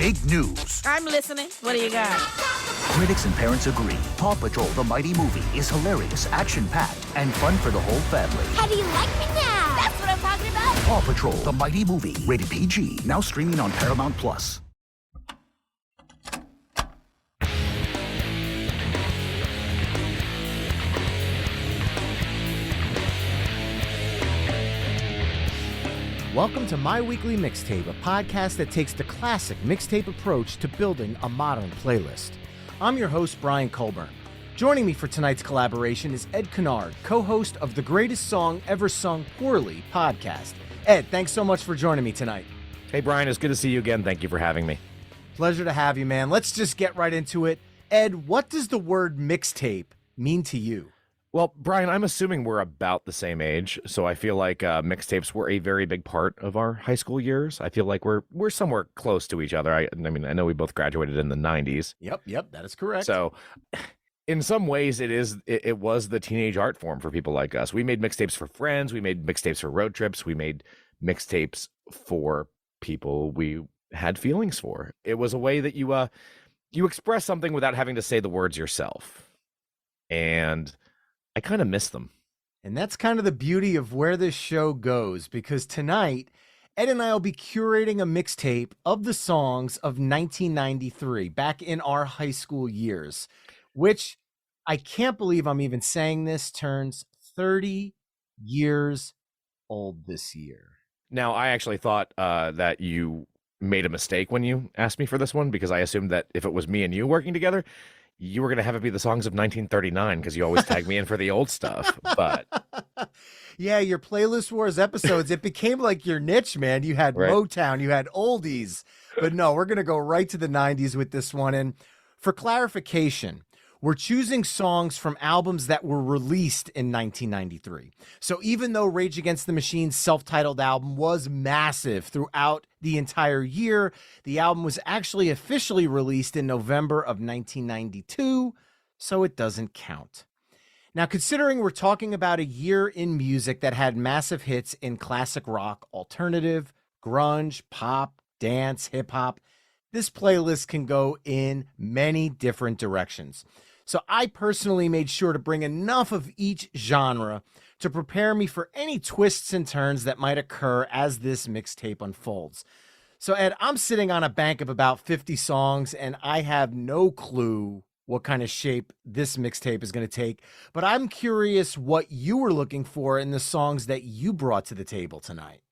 big news. I'm listening. What do you got? Critics and parents agree. Paw Patrol, the mighty movie, is hilarious, action-packed, and fun for the whole family. How do you like me now? That's what I'm talking about. Paw Patrol, the mighty movie, rated PG, now streaming on Paramount+. Welcome to My Weekly Mixtape, a podcast that takes the classic mixtape approach to building a modern playlist. I'm your host, Brian Colburn. Joining me for tonight's collaboration is Ed Kennard, co-host of the Greatest Song Ever Sung Poorly podcast. Ed, thanks so much for joining me tonight. Hey, Brian, it's good to see you again. Thank you for having me. Pleasure to have you, man. Let's just get right into it. Ed, what does the word mixtape mean to you? Well, Brian, I'm assuming we're about the same age, so I feel like mixtapes were a very big part of our high school years. I feel like we're somewhere close to each other. I mean, I know we both graduated in the 90s. Yep, that is correct. So in some ways, it was the teenage art form for people like us. We made mixtapes for friends. We made mixtapes for road trips. We made mixtapes for people we had feelings for. It was a way that you express something without having to say the words yourself. And I kind of miss them. And that's kind of the beauty of where this show goes, because tonight, Ed and I will be curating a mixtape of the songs of 1993, back in our high school years, which I can't believe I'm even saying this, turns 30 years old this year. Now, I actually thought that you made a mistake when you asked me for this one, because I assumed that if it was me and you working together, you were going to have it be the songs of 1939 because you always tag me in for the old stuff. But yeah, your Playlist Wars episodes, it became like your niche, man. You had right. Motown, you had oldies. But no, we're going to go right to the 90s with this one. And for clarification, we're choosing songs from albums that were released in 1993. So even though Rage Against the Machine's self-titled album was massive throughout the entire year, the album was actually officially released in November of 1992, so it doesn't count. Now, considering we're talking about a year in music that had massive hits in classic rock, alternative, grunge, pop, dance, hip-hop, this playlist can go in many different directions. So I personally made sure to bring enough of each genre to prepare me for any twists and turns that might occur as this mixtape unfolds. So Ed, I'm sitting on a bank of about 50 songs, and I have no clue what kind of shape this mixtape is going to take, but I'm curious what you were looking for in the songs that you brought to the table tonight.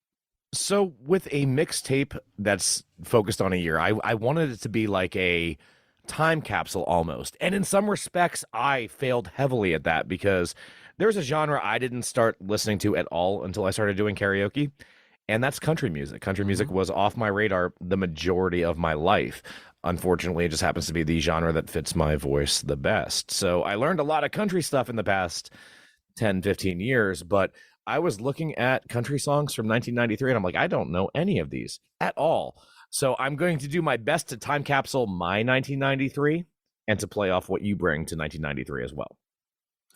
so with a mixtape that's focused on a year, I wanted it to be like a time capsule almost. And in some respects, I failed heavily at that because there's a genre I didn't start listening to at all until I started doing karaoke. And that's country music. Country music was off my radar the majority of my life. Unfortunately, it just happens to be the genre that fits my voice the best. So I learned a lot of country stuff in the past 10, 15 years, but I was looking at country songs from 1993 and I'm like, I don't know any of these at all. So I'm going to do my best to time capsule my 1993 and to play off what you bring to 1993 as well.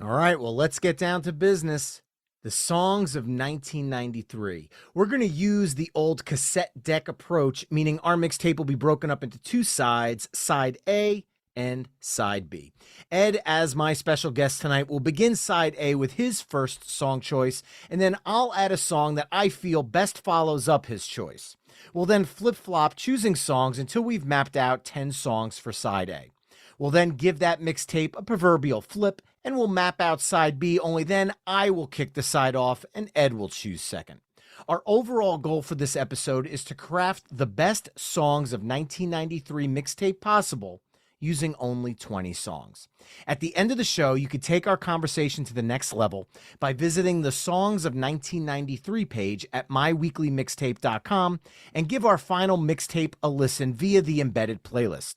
All right, well, let's get down to business. The songs of 1993. We're going to use the old cassette deck approach, meaning our mixtape will be broken up into two sides, side A and side B. Ed, as my special guest tonight, will begin side A with his first song choice, and then I'll add a song that I feel best follows up his choice. We'll then flip-flop choosing songs until we've mapped out 10 songs for side A. We'll then give that mixtape a proverbial flip, and we'll map out side B, only then I will kick the side off and Ed will choose second. Our overall goal for this episode is to craft the best songs of 1993 mixtape possible using only 20 songs. At the end of the show, you could take our conversation to the next level by visiting the Songs of 1993 page at myweeklymixtape.com and give our final mixtape a listen via the embedded playlist.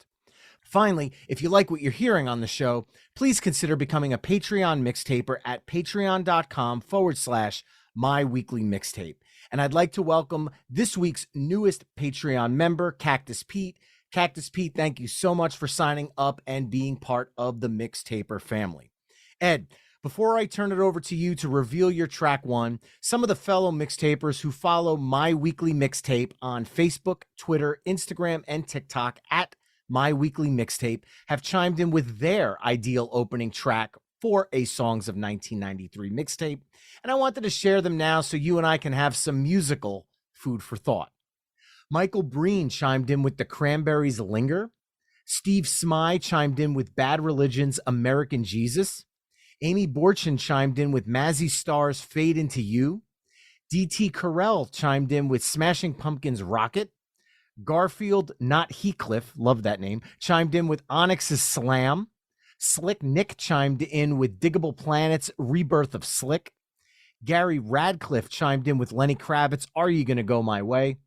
Finally, if you like what you're hearing on the show, please consider becoming a Patreon mixtaper at patreon.com/myweeklymixtape. And I'd like to welcome this week's newest Patreon member, Cactus Pete. Cactus Pete, thank you so much for signing up and being part of the Mixtaper family. Ed, Before I turn it over to you to reveal your track one, some of the fellow mixtapers who follow My Weekly Mixtape on Facebook, Twitter, Instagram, and TikTok at My Weekly Mixtape have chimed in with their ideal opening track for a Songs of 1993 mixtape, and I wanted to share them now so you and I can have some musical food for thought. Michael Breen chimed in with the Cranberries' Linger. Steve Smye chimed in with Bad Religion's American Jesus. Amy Borchin chimed in with Mazzy Star's Fade Into You. D.T. Carell chimed in with Smashing Pumpkins' Rocket. Garfield, not Heathcliff, love that name, chimed in with Onyx's Slam. Slick Nick chimed in with Diggable Planet's Rebirth of Slick. Gary Radcliffe chimed in with Lenny Kravitz' Are You Gonna Go My Way?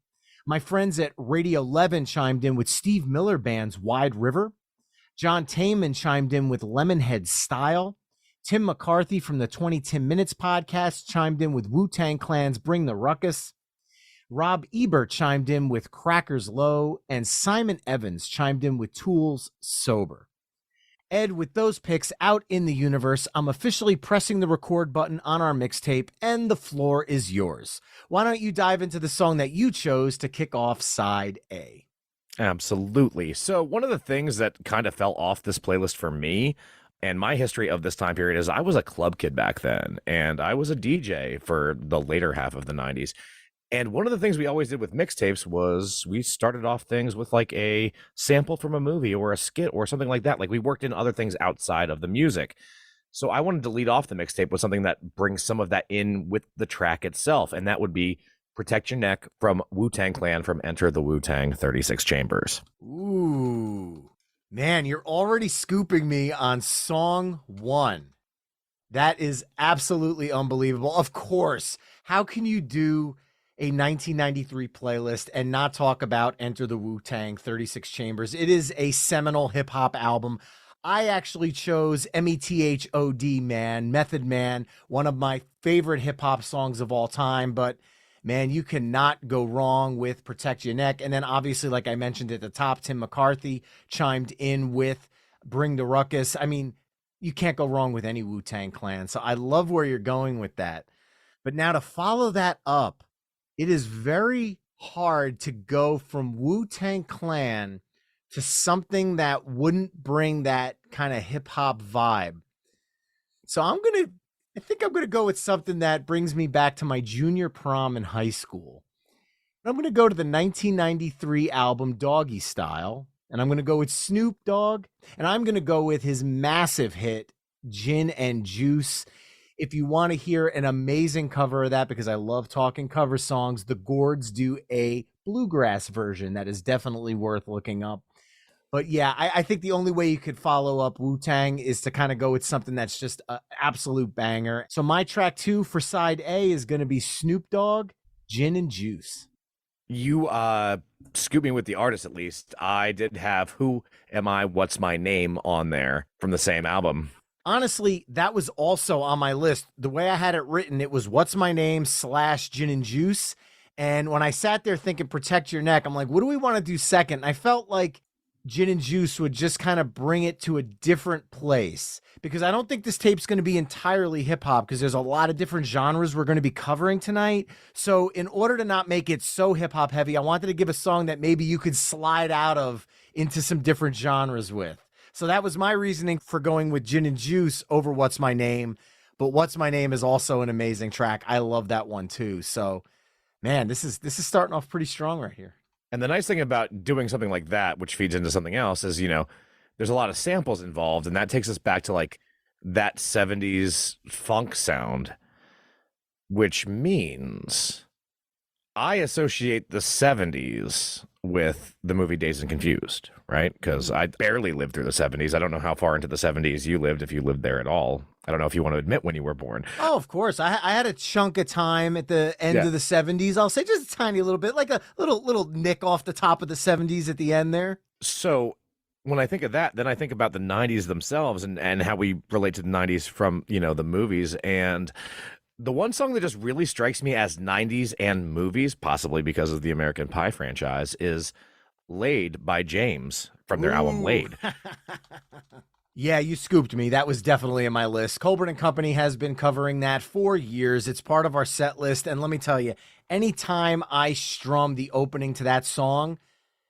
My friends at Radio 11 chimed in with Steve Miller Band's Wide River. John Tayman chimed in with Lemonhead's Style. Tim McCarthy from the 2010 Minutes podcast chimed in with Wu-Tang Clan's Bring the Ruckus. Rob Ebert chimed in with Crackers Low, and Simon Evans chimed in with Tool's Sober. Ed, with those picks out in the universe, I'm officially pressing the record button on our mixtape, and the floor is yours. Why don't you dive into the song that you chose to kick off side A? Absolutely. So one of the things that kind of fell off this playlist for me and my history of this time period is I was a club kid back then, and I was a DJ for the later half of the 90s. And one of the things we always did with mixtapes was we started off things with like a sample from a movie or a skit or something like that. Like we worked in other things outside of the music. So I wanted to lead off the mixtape with something that brings some of that in with the track itself, and that would be Protect Your Neck from Wu-Tang Clan from Enter the Wu-Tang 36 Chambers. Ooh. Man, you're already scooping me on song one. That is absolutely unbelievable. Of course, how can you do a 1993 playlist and not talk about Enter the Wu-Tang 36 Chambers? It is a seminal hip-hop album. I actually chose METHOD Man, Method Man, one of my favorite hip-hop songs of all time, but man, you cannot go wrong with Protect Your Neck. And then obviously, like I mentioned at the top, Tim McCarthy chimed in with Bring the Ruckus. I mean, you can't go wrong with any Wu-Tang Clan. So I love where you're going with that. But now to follow that up, it is very hard to go from Wu-Tang Clan to something that wouldn't bring that kind of hip-hop vibe. So I think I'm going to go with something that brings me back to my junior prom in high school. I'm going to go to the 1993 album Doggy Style, and I'm going to go with Snoop Dogg, and I'm going to go with his massive hit, Gin and Juice. If you want to hear an amazing cover of that, because I love talking cover songs, the Gourds do a bluegrass version that is definitely worth looking up. But yeah, I think the only way you could follow up Wu-Tang is to kind of go with something that's just an absolute banger. So my track two for side A is going to be Snoop Dogg, Gin and Juice. You scoop me with the artist, at least. I did have Who Am I, What's My Name on there from the same album. Honestly, that was also on my list. The way I had it written, it was What's My Name / Gin and Juice. And when I sat there thinking Protect Your Neck, I'm like, what do we want to do second? And I felt like Gin and Juice would just kind of bring it to a different place, because I don't think this tape's going to be entirely hip hop, because there's a lot of different genres we're going to be covering tonight. So in order to not make it so hip hop heavy, I wanted to give a song that maybe you could slide out of into some different genres with. So that was my reasoning for going with Gin and Juice over What's My Name. But What's My Name is also an amazing track. I love that one too. So man, this is starting off pretty strong right here. And the nice thing about doing something like that, which feeds into something else, is, there's a lot of samples involved, and that takes us back to like that 70s funk sound, which means I associate the 70s with the movie Dazed and Confused, right? Because I barely lived through the 70s. I don't know how far into the 70s you lived, if you lived there at all. I don't know if you want to admit when you were born. Oh, of course. I had a chunk of time at the end of the 70s. I'll say just a tiny little bit, like a little nick off the top of the 70s at the end there. So when I think of that, then I think about the 90s themselves and how we relate to the 90s from, the movies. And the one song that just really strikes me as 90s and movies, possibly because of the American Pie franchise, is Laid by James from their album Laid. Yeah, you scooped me. That was definitely in my list. Colbert and Company has been covering that for years. It's part of our set list. And let me tell you, anytime I strum the opening to that song,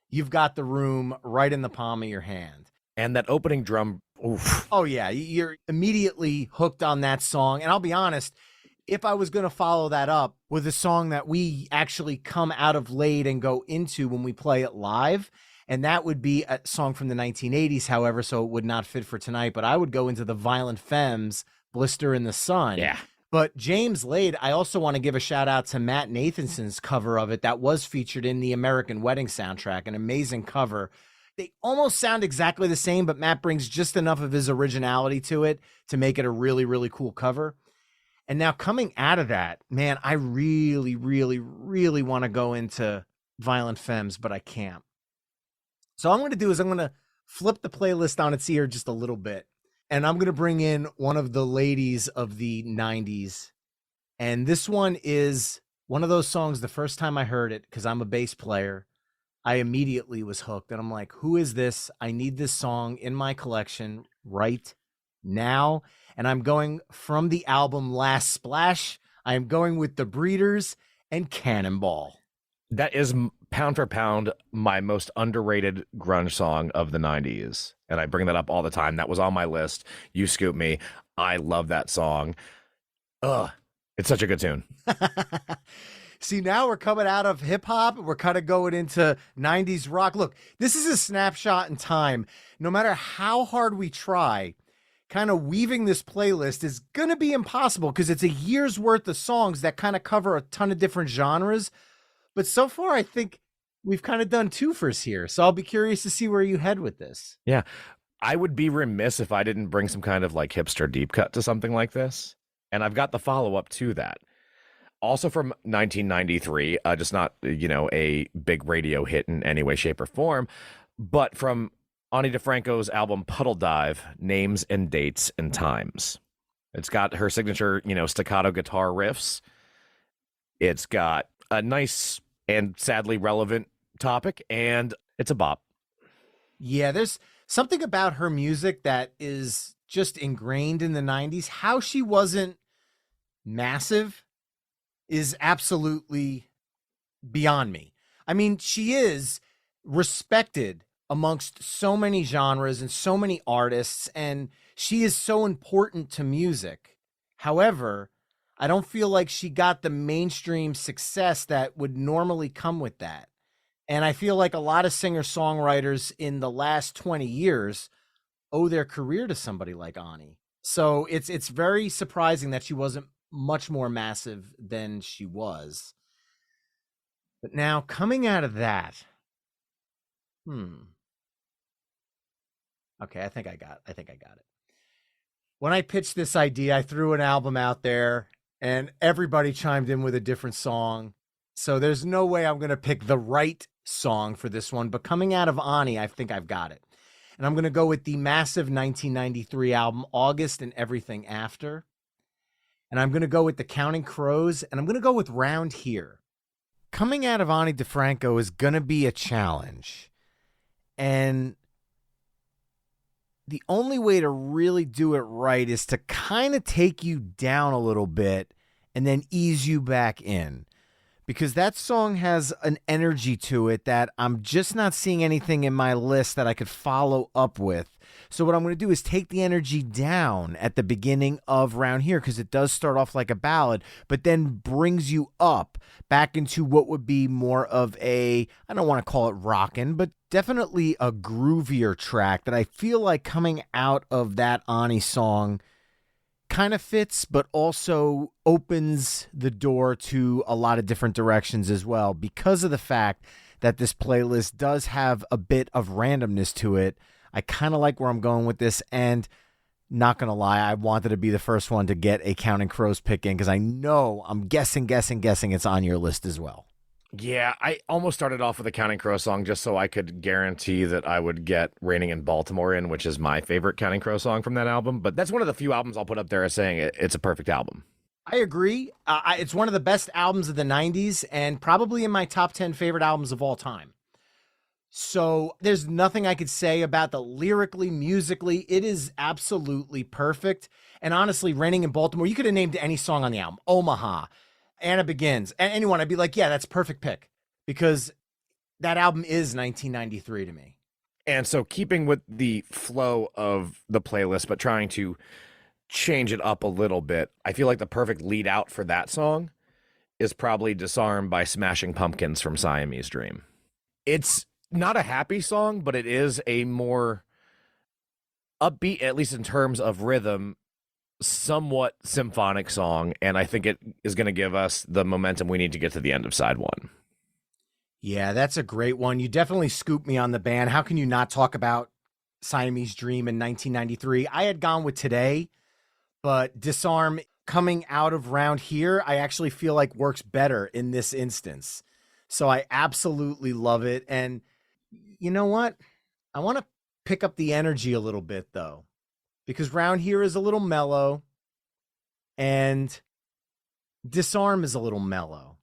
you've got the room right in the palm of your hand. And that opening drum, oof. Oh, yeah. You're immediately hooked on that song. And I'll be honest, if I was going to follow that up with a song that we actually come out of late and go into when we play it live, and that would be a song from the 1980s, however, so it would not fit for tonight, but I would go into the Violent Femmes, Blister in the Sun. Yeah. But James Lade, I also want to give a shout out to Matt Nathanson's cover of it that was featured in the American Wedding soundtrack, an amazing cover. They almost sound exactly the same, but Matt brings just enough of his originality to it to make it a really, really cool cover. And now coming out of that, man, I really, really, really want to go into Violent Femmes, but I can't. So all I'm going to do is I'm going to flip the playlist on its ear just a little bit. And I'm going to bring in one of the ladies of the 90s. And this one is one of those songs, the first time I heard it, because I'm a bass player, I immediately was hooked. And I'm like, who is this? I need this song in my collection right now. And I'm going from the album Last Splash. I am going with The Breeders and Cannonball. That is pound for pound my most underrated grunge song of the 90s. And I bring that up all the time. That was on my list. You scoop me. I love that song. Ugh. It's such a good tune. See, now we're coming out of hip hop. We're kind of going into 90s rock. Look, this is a snapshot in time. No matter how hard we try, kind of weaving this playlist is going to be impossible because it's a year's worth of songs that kind of cover a ton of different genres. But so far, I think we've kind of done twofers here. So I'll be curious to see where you head with this. Yeah. I would be remiss if I didn't bring some kind of like hipster deep cut to something like this. And I've got the follow-up to that. Also from 1993, just not, a big radio hit in any way, shape, or form, but from Ani DeFranco's album Puddle Dive, Names and Dates and Times. It's got her signature, staccato guitar riffs. It's got a nice and sadly relevant topic, and it's a bop. Yeah, there's something about her music that is just ingrained in the 90s. How she wasn't massive is absolutely beyond me. I mean, she is respected amongst so many genres and so many artists, and she is so important to music. However, I don't feel like she got the mainstream success that would normally come with that. And I feel like a lot of singer-songwriters in the last 20 years owe their career to somebody like Ani. So it's very surprising that she wasn't much more massive than she was. But now coming out of that, okay, I think I got it. When I pitched this idea, I threw an album out there and everybody chimed in with a different song. So there's no way I'm going to pick the right song for this one, but coming out of Ani, I think I've got it. And I'm going to go with the massive 1993 album, August and Everything After. And I'm going to go with the Counting Crows, and I'm going to go with Round Here. Coming out of Ani DeFranco is going to be a challenge. And the only way to really do it right is to kind of take you down a little bit and then ease you back in. Because that song has an energy to it that I'm just not seeing anything in my list that I could follow up with. So what I'm going to do is take the energy down at the beginning of Round Here, because it does start off like a ballad, but then brings you up back into what would be more of a, I don't want to call it rockin', but definitely a groovier track that I feel like coming out of that Ani song kind of fits, but also opens the door to a lot of different directions as well, because of the fact that this playlist does have a bit of randomness to it. I kind of like where I'm going with this, and not going to lie, I wanted to be the first one to get a Counting Crows pick in, because I know I'm guessing it's on your list as well. Yeah, I almost started off with a Counting Crows song just so I could guarantee that I would get Raining in Baltimore in, which is my favorite Counting Crows song from that album. But that's one of the few albums I'll put up there as saying it's a perfect album. I agree. It's one of the best albums of the 90s and probably in my top 10 favorite albums of all time. So there's nothing I could say about the lyrically, musically. It is absolutely perfect. And honestly, Raining in Baltimore, you could have named any song on the album. Omaha, Anna Begins, and anyone, I'd be like, yeah, that's perfect pick. Because that album is 1993 to me. And so, keeping with the flow of the playlist, but trying to change it up a little bit, I feel like the perfect lead out for that song is probably Disarm by Smashing Pumpkins from Siamese Dream. It's not a happy song, but it is a more upbeat, at least in terms of rhythm, somewhat symphonic song. And I think it is going to give us the momentum we need to get to the end of side one. Yeah, that's a great one. You definitely scooped me on the band. How can you not talk about Siamese Dream in 1993? I had gone with Today, but Disarm coming out of Round Here, I actually feel like works better in this instance. So I absolutely love it. And you know what? I want to pick up the energy a little bit though, because Round Here is a little mellow and Disarm is a little mellow.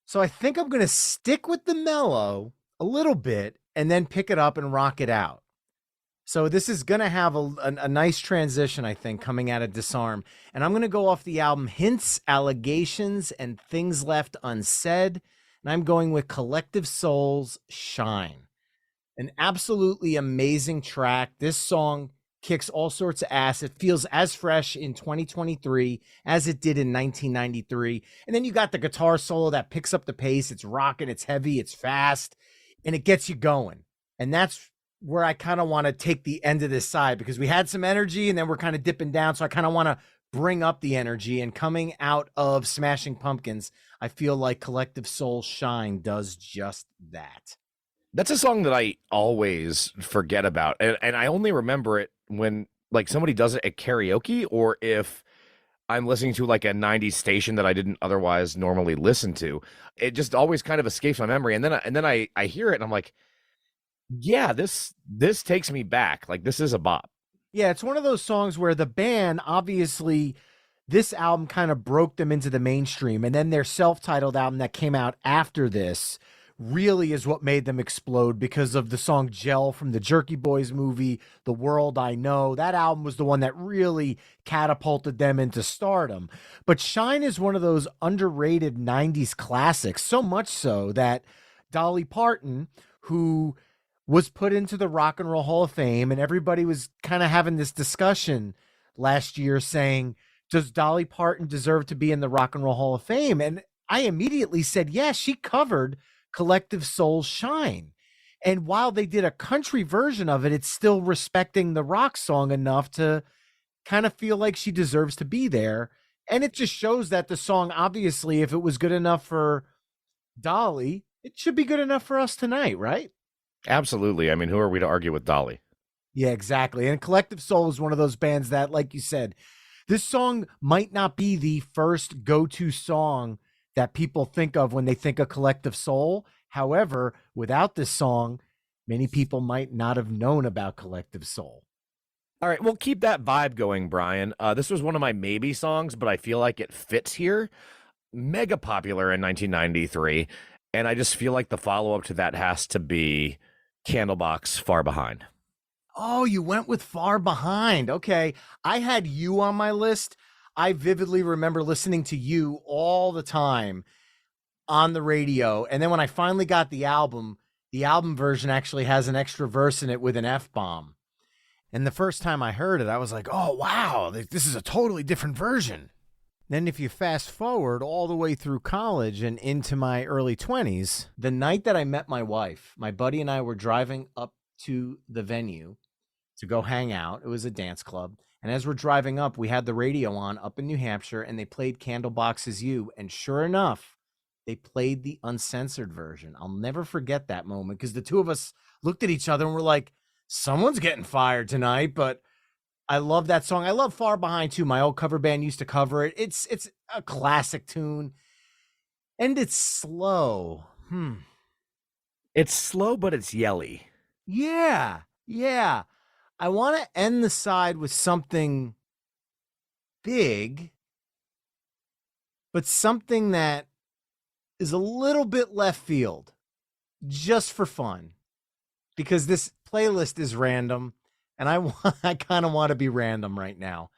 So I think I'm going to stick with the mellow a little bit and then pick it up and rock it out. So this is going to have a nice transition, I think, coming out of Disarm. And I'm going to go off the album Hints, Allegations, and Things Left Unsaid. And I'm going with Collective Souls Shine. An absolutely amazing track. This song kicks all sorts of ass. It feels as fresh in 2023 as it did in 1993. And then you got the guitar solo that picks up the pace. It's rocking, it's heavy, it's fast, and it gets you going. And that's where I kind of want to take the end of this side, because we had some energy and then we're kind of dipping down. So I kind of want to bring up the energy, and coming out of Smashing Pumpkins, I feel like Collective Soul Shine does just that. That's a song that I always forget about. And I only remember it when like somebody does it at karaoke, or if I'm listening to like a 90s station that I didn't otherwise normally listen to. It just always kind of escapes my memory. And then I hear it and I'm like, yeah, this takes me back. Like, this is a bop. Yeah, it's one of those songs where the band, obviously, this album kind of broke them into the mainstream. And then their self-titled album that came out after this really is what made them explode, because of the song Gel from the Jerky Boys movie, The World I Know. That album was the one that really catapulted them into stardom. But Shine is one of those underrated 90s classics, so much so that Dolly Parton, who was put into the Rock and Roll Hall of Fame, and everybody was kind of having this discussion last year saying, does Dolly Parton deserve to be in the Rock and Roll Hall of Fame? And I immediately said, yes, she covered Collective Soul Shine. And while they did a country version of it, it's still respecting the rock song enough to kind of feel like she deserves to be there. And it just shows that the song, obviously, if it was good enough for Dolly, it should be good enough for us tonight, right? Absolutely. I mean, who are we to argue with Dolly? Yeah, exactly. And Collective Soul is one of those bands that, like you said, this song might not be the first go-to song that people think of when they think of Collective Soul. However, without this song, many people might not have known about Collective Soul. All right, well, keep that vibe going, Brian. This was one of my maybe songs, but I feel like it fits here. Mega popular in 1993, and I just feel like the follow-up to that has to be Candlebox Far Behind. Oh, you went with Far Behind. Okay. I had You on my list. I vividly remember listening to You all the time on the radio. And then when I finally got the album version actually has an extra verse in it with an F-bomb. And the first time I heard it, I was like, oh, wow, this is a totally different version. Then if you fast forward all the way through college and into my early 20s, the night that I met my wife, my buddy and I were driving up to the venue to go hang out. It was a dance club. And as we're driving up, we had the radio on up in New Hampshire, and they played Candlebox Is You. And sure enough, they played the uncensored version. I'll never forget that moment, because the two of us looked at each other and were like, someone's getting fired tonight. But I love that song. I love Far Behind too. My old cover band used to cover it. It's a classic tune. And it's slow. It's slow, but it's yelly. Yeah. I want to end the side with something big, but something that is a little bit left field, just for fun. because this playlist is random and I kind of want to be random right now.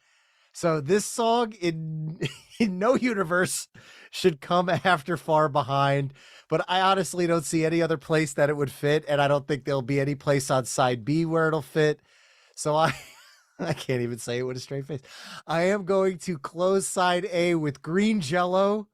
So this song in no universe should come after Far Behind, but I honestly don't see any other place that it would fit, and I don't think there'll be any place on side B where it'll fit. So I can't even say it with a straight face. I am going to close side A with Green Jello,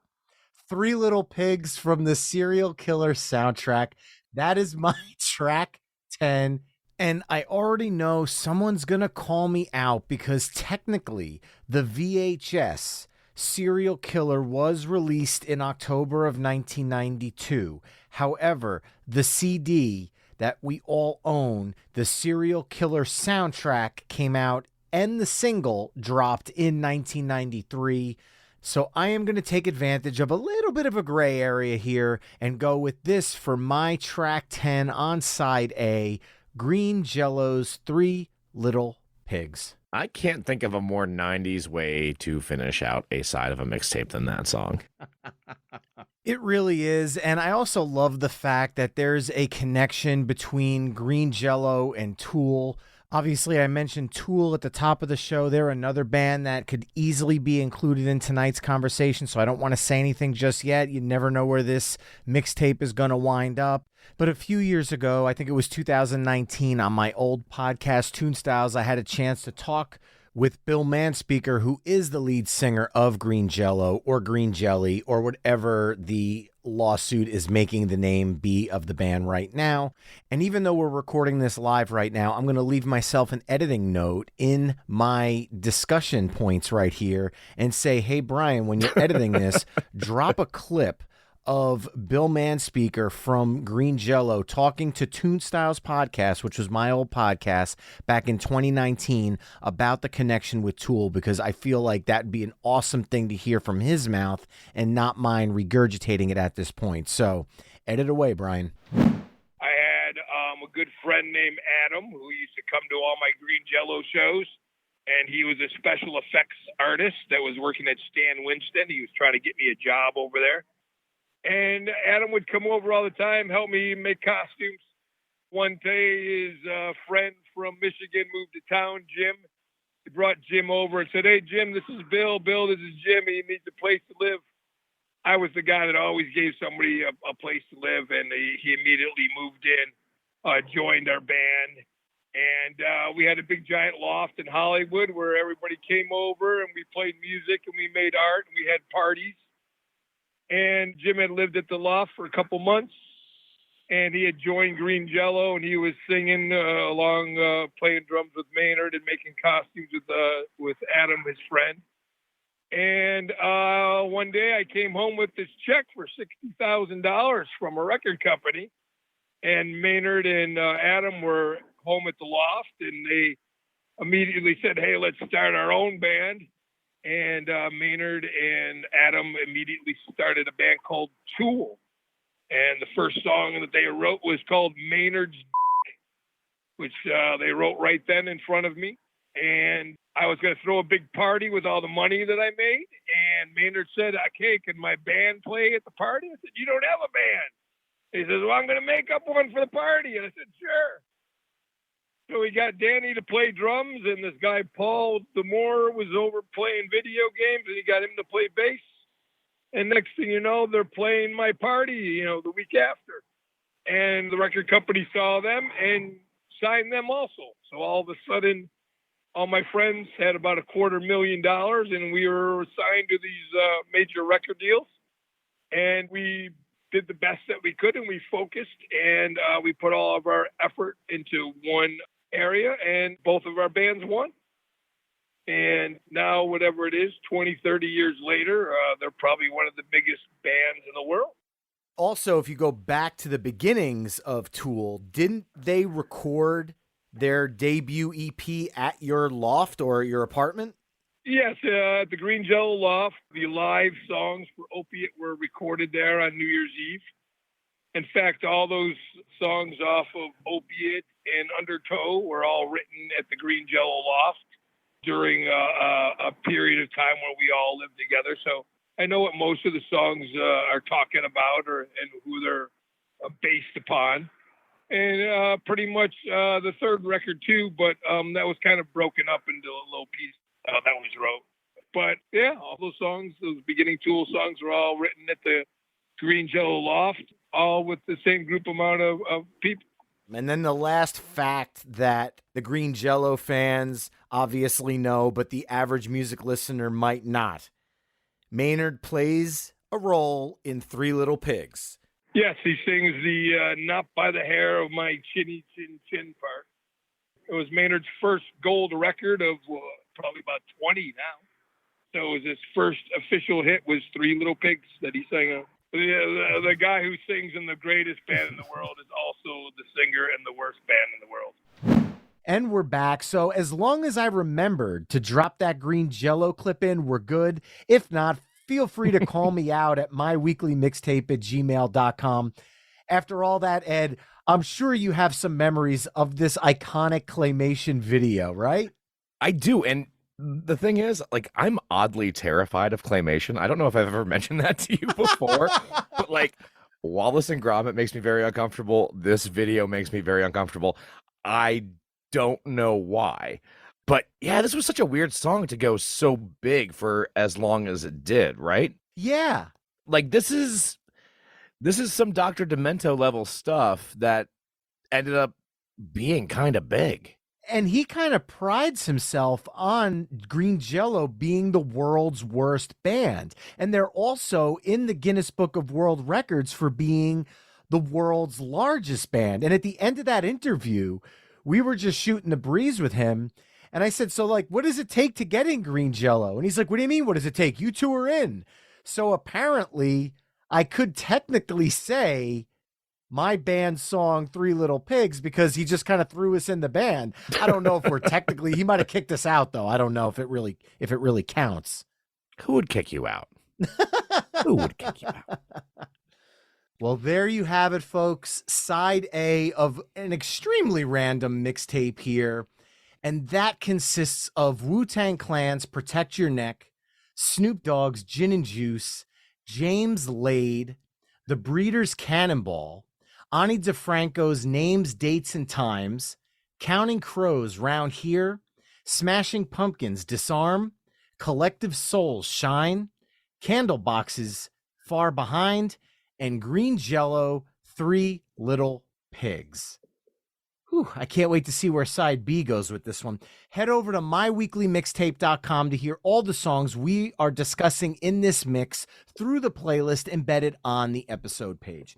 Three Little Pigs from the Serial Killer soundtrack. That is my track 10. And I already know someone's going to call me out because technically the VHS Serial Killer was released in October of 1992. However, the CD that we all own, the Serial Killer soundtrack, came out and the single dropped in 1993. So I am going to take advantage of a little bit of a gray area here and go with this for my track 10 on side A, Green Jello's Three Little Pigs. I can't think of a more 90s way to finish out a side of a mixtape than that song. It really is. And I also love the fact that there's a connection between Green Jello and Tool. Obviously, I mentioned Tool at the top of the show. They're another band that could easily be included in tonight's conversation, so I don't want to say anything just yet. You never know where this mixtape is going to wind up. But a few years ago, I think it was 2019, on my old podcast, Tune Styles, I had a chance to talk with Bill Manspeaker, who is the lead singer of Green Jello or Green Jelly or whatever the lawsuit is making the name be of the band right now. And even though we're recording this live right now, I'm going to leave myself an editing note in my discussion points right here and say, hey, Brian, when you're editing this, drop a clip of Bill Manspeaker from Green Jello talking to Tune Styles podcast, which was my old podcast back in 2019, about the connection with Tool, because I feel like that'd be an awesome thing to hear from his mouth and not mine regurgitating it at this point. So edit away, Brian. I had a good friend named Adam who used to come to all my Green Jello shows, and he was a special effects artist that was working at Stan Winston. He was trying to get me a job over there. And Adam would come over all the time, help me make costumes. One day, his friend from Michigan moved to town, Jim. He brought Jim over and said, hey, Jim, this is Bill. Bill, this is Jim. He needs a place to live. I was the guy that always gave somebody a place to live, and he immediately moved in, joined our band. And we had a big giant loft in Hollywood where everybody came over, and we played music, and we made art, and we had parties. And Jim had lived at the loft for a couple months, and he had joined Green Jello, and he was singing along, playing drums with Maynard and making costumes with Adam, his friend. And one day I came home with this check for $60,000 from a record company, and Maynard and Adam were home at the loft, and they immediately said, hey, let's start our own band. And Maynard and Adam immediately started a band called Tool. And the first song that they wrote was called Maynard's Dick, which they wrote right then in front of me. And I was going to throw a big party with all the money that I made. And Maynard said, okay, can my band play at the party? I said, you don't have a band. He says, well, I'm going to make up one for the party. And I said, sure. So we got Danny to play drums, and this guy, Paul Demore, was over playing video games, and he got him to play bass. And next thing you know, they're playing my party, the week after. And the record company saw them and signed them also. So all of a sudden, all my friends had about $250,000, and we were signed to these major record deals. And we did the best that we could, and we focused, and we put all of our effort into one area, and both of our bands won. And now, whatever it is, 20, 30 years later, they're probably one of the biggest bands in the world. Also, if you go back to the beginnings of Tool, didn't they record their debut EP at your loft or your apartment? Yes, at the Green Jello Loft, the live songs for Opiate were recorded there on New Year's Eve. In fact, all those songs off of Opiate and Undertow were all written at the Green Jello Loft during a period of time where we all lived together. So I know what most of the songs are talking about and who they're based upon. and pretty much the third record too, but that was kind of broken up into a little piece that was wrote. But yeah, all those songs, those beginning Tool songs, were all written at the Green Jello Loft, all with the same group amount of people. And then the last fact that the Green Jello fans obviously know, but the average music listener might not. Maynard plays a role in Three Little Pigs. Yes, he sings the "Not by the Hair of My Chinny Chin Chin" part. It was Maynard's first gold record of probably about 20 now. So it was his first official hit was Three Little Pigs that he sang on. The guy who sings in the greatest band in the world is also the singer in the worst band in the world. And we're back. So as long as I remembered to drop that Green Jello clip in, we're good. If not, feel free to call me out at myweeklymixtape@gmail.com. After all that, Ed, I'm sure you have some memories of this iconic claymation video, right? I do. And the thing is, like, I'm oddly terrified of claymation. I don't know if I've ever mentioned that to you before, but like Wallace and Gromit makes me very uncomfortable. This video makes me very uncomfortable. I don't know why. But yeah, this was such a weird song to go so big for as long as it did, right? Yeah. Like this is some Dr. Demento level stuff that ended up being kind of big. And he kind of prides himself on Green Jello being the world's worst band. And they're also in the Guinness Book of World Records for being the world's largest band. And at the end of that interview, we were just shooting the breeze with him. And I said, so like, what does it take to get in Green Jello? And he's like, what do you mean? What does it take? You two are in. So apparently I could technically say my band's song Three Little Pigs because he just kind of threw us in the band. I don't know if we're technically, he might have kicked us out though. I don't know if it really counts. Who would kick you out? Who would kick you out? Well, there you have it, folks. Side A of an extremely random mixtape here. And that consists of Wu-Tang Clan's Protect Your Neck, Snoop Dogg's Gin and Juice, James Lade, The Breeders' Cannonball, Ani DeFranco's Names, Dates, and Times, Counting Crows, Round Here, Smashing Pumpkins, Disarm, Collective Souls, Shine, Candlebox's Far Behind, and Green Jello, Three Little Pigs. Whew, I can't wait to see where side B goes with this one. Head over to myweeklymixtape.com to hear all the songs we are discussing in this mix through the playlist embedded on the episode page.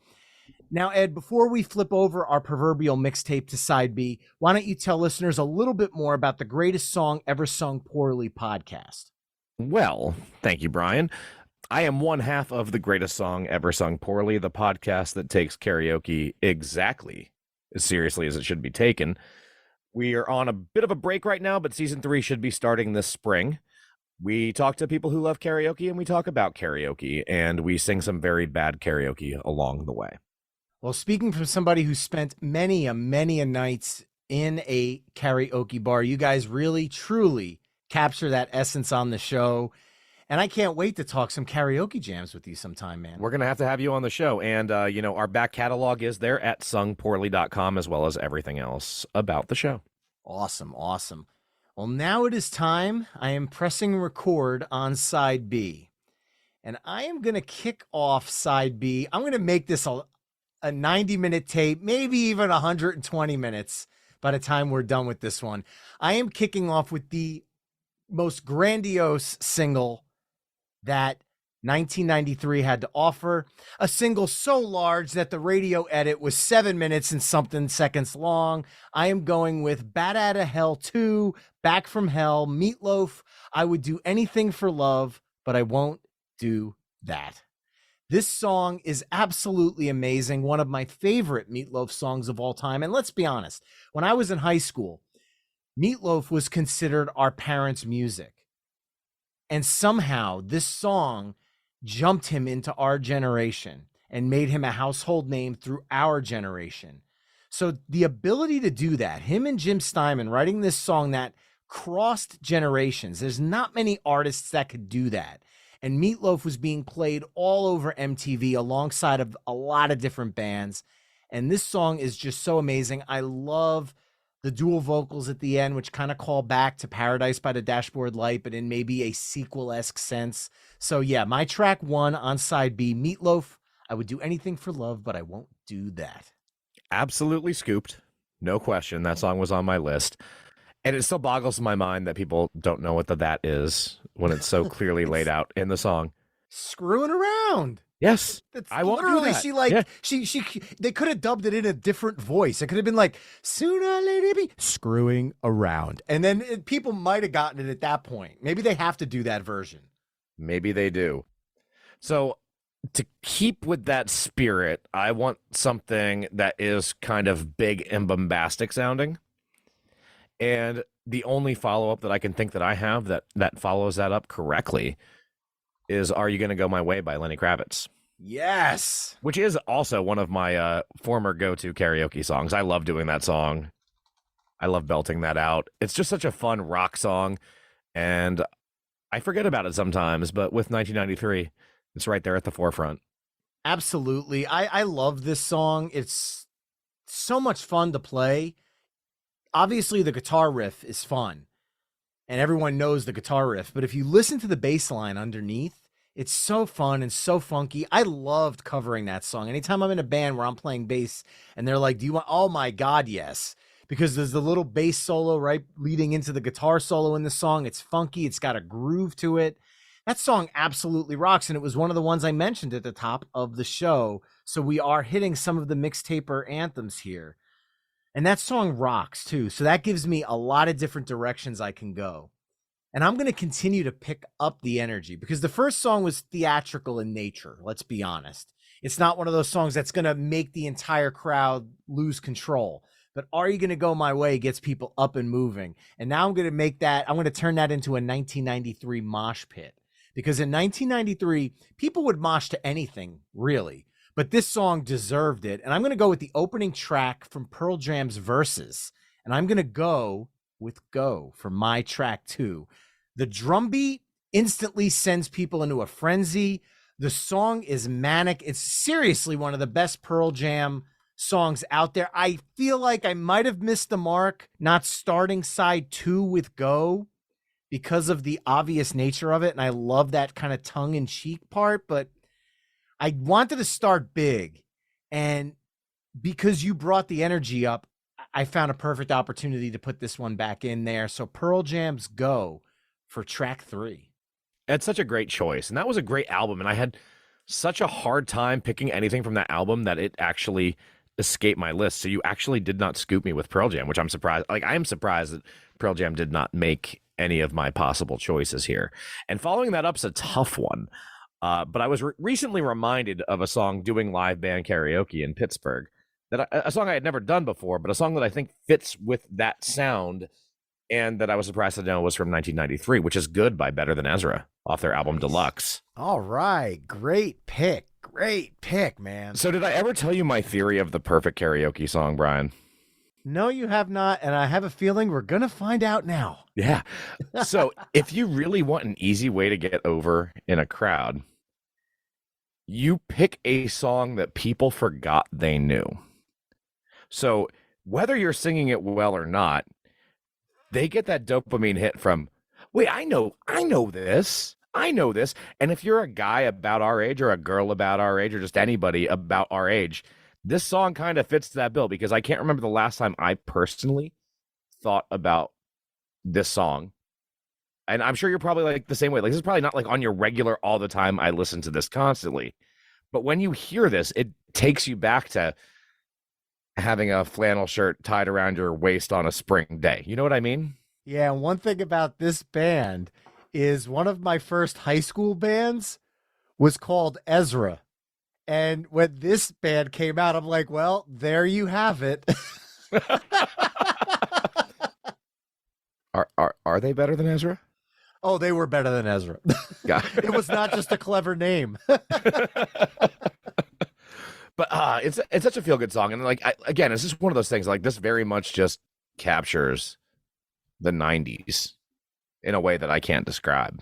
Now, Ed, before we flip over our proverbial mixtape to side B, why don't you tell listeners a little bit more about the Greatest Song Ever Sung Poorly podcast? Well, thank you, Brian. I am one half of the Greatest Song Ever Sung Poorly, the podcast that takes karaoke exactly as seriously as it should be taken. We are on a bit of a break right now, but season 3 should be starting this spring. We talk to people who love karaoke and we talk about karaoke, and we sing some very bad karaoke along the way. Well, speaking from somebody who spent many a nights in a karaoke bar, you guys really, truly capture that essence on the show. And I can't wait to talk some karaoke jams with you sometime, man. We're going to have you on the show. And, our back catalog is there at sungpoorly.com, as well as everything else about the show. Awesome. Well, now it is time. I am pressing record on side B. And I am going to kick off side B. I'm going to make this a 90-minute tape, maybe even 120 minutes by the time we're done with this one. I am kicking off with the most grandiose single that 1993 had to offer, a single so large that the radio edit was 7 minutes and something seconds long. I am going with Bat Outta Hell 2, Back from Hell, Meatloaf, I Would Do Anything for Love, but I Won't Do That. This song is absolutely amazing, one of my favorite Meatloaf songs of all time. And let's be honest, when I was in high school, Meatloaf was considered our parents' music. And somehow this song jumped him into our generation and made him a household name through our generation. So the ability to do that, him and Jim Steinman writing this song that crossed generations, there's not many artists that could do that. And Meatloaf was being played all over MTV alongside of a lot of different bands. And this song is just so amazing. I love the dual vocals at the end, which kind of call back to Paradise by the Dashboard Light, but in maybe a sequel-esque sense. So yeah, my track 1 on side B, Meatloaf. I would do anything for love, but I won't do that. Absolutely scooped. No question. That song was on my list. And it still boggles my mind that people don't know what that is when it's so clearly laid out in the song. Screwing around. Yes, That's I won't do literally, that. she like, Yeah. she, they could have dubbed it in a different voice. It could have been like, sooner lady be screwing around. And then people might have gotten it at that point. Maybe they have to do that version. Maybe they do. So to keep with that spirit, I want something that is kind of big and bombastic sounding. And the only follow-up that I can think that I have that follows that up correctly is Are You Gonna Go My Way by Lenny Kravitz. Yes. Which is also one of my former go-to karaoke songs. I love doing that song. I love belting that out. It's just such a fun rock song, and I forget about it sometimes, but with 1993, it's right there at the forefront. Absolutely. I love this song. It's so much fun to play. Obviously, the guitar riff is fun, and everyone knows the guitar riff. But if you listen to the bass line underneath, it's so fun and so funky. I loved covering that song. Anytime I'm in a band where I'm playing bass and they're like, do you want, oh my God, yes. Because there's the little bass solo right leading into the guitar solo in the song. It's funky. It's got a groove to it. That song absolutely rocks. And it was one of the ones I mentioned at the top of the show. So we are hitting some of the mixtaper anthems here. And that song rocks too. So that gives me a lot of different directions I can go. And I'm going to continue to pick up the energy because the first song was theatrical in nature. Let's be honest. It's not one of those songs that's going to make the entire crowd lose control. But Are You Gonna Go My Way gets people up and moving. And now I'm going to turn that into a 1993 mosh pit. Because in 1993, people would mosh to anything, really. But this song deserved it. And I'm going to go with the opening track from Pearl Jam's Verses. And I'm going to go with Go for my track 2. The drum beat instantly sends people into a frenzy. The song is manic. It's seriously one of the best Pearl Jam songs out there. I feel like I might have missed the mark not starting side 2 with Go because of the obvious nature of it. And I love that kind of tongue-in-cheek part, but I wanted to start big. And because you brought the energy up, I found a perfect opportunity to put this one back in there. So Pearl Jam's Go for track 3. It's such a great choice. And that was a great album. And I had such a hard time picking anything from that album that it actually escaped my list. So you actually did not scoop me with Pearl Jam, which I'm surprised. Like, I am surprised that Pearl Jam did not make any of my possible choices here. And following that up is a tough one. But I was recently reminded of a song doing live band karaoke in Pittsburgh. A song I had never done before, but a song that I think fits with that sound and that I was surprised to know was from 1993, which is Good by Better Than Ezra off their album Deluxe. All right. Great pick. Great pick, man. So did I ever tell you my theory of the perfect karaoke song, Brian? No, you have not. And I have a feeling we're going to find out now. Yeah. So if you really want an easy way to get over in a crowd, you pick a song that people forgot they knew. So whether you're singing it well or not, they get that dopamine hit from, wait, I know this. And if you're a guy about our age or a girl about our age or just anybody about our age, this song kind of fits that bill because I can't remember the last time I personally thought about this song. And I'm sure you're probably like the same way. Like, this is probably not like on your regular all the time. I listen to this constantly. But when you hear this, it takes you back to having a flannel shirt tied around your waist on a spring day. You know what I mean? Yeah. And one thing about this band is one of my first high school bands was called Ezra. And when this band came out, I'm like, well, there you have it. Are they better than Ezra? Oh, they were better than Ezra. It was not just a clever name. But it's such a feel-good song. And like, again, it's just one of those things. Like, this very much just captures the 90s in a way that I can't describe.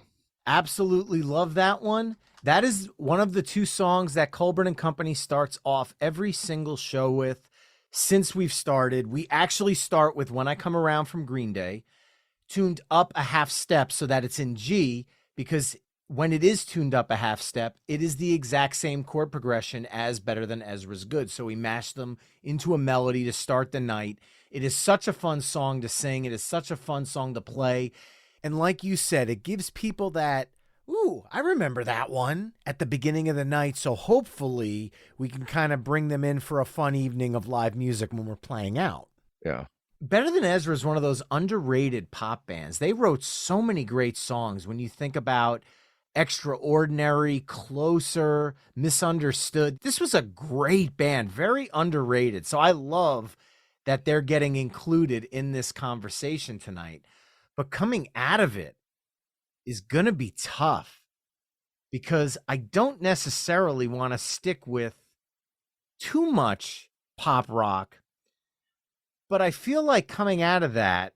Absolutely love that one. That is one of the two songs that Colburn and Company starts off every single show with since we've started. We actually start with When I Come Around from Green Day, tuned up a half step so that it's in G, because when it is tuned up a half step, it is the exact same chord progression as Better Than Ezra's Good. So we mash them into a melody to start the night. It is such a fun song to sing. It is such a fun song to play. And like you said, it gives people that, ooh, I remember that one at the beginning of the night. So hopefully we can kind of bring them in for a fun evening of live music when we're playing out. Yeah. Better Than Ezra is one of those underrated pop bands. They wrote so many great songs. When you think about Extraordinary, Closer, Misunderstood, this was a great band, very underrated. So I love that they're getting included in this conversation tonight. But coming out of it is going to be tough because I don't necessarily want to stick with too much pop rock. But I feel like coming out of that,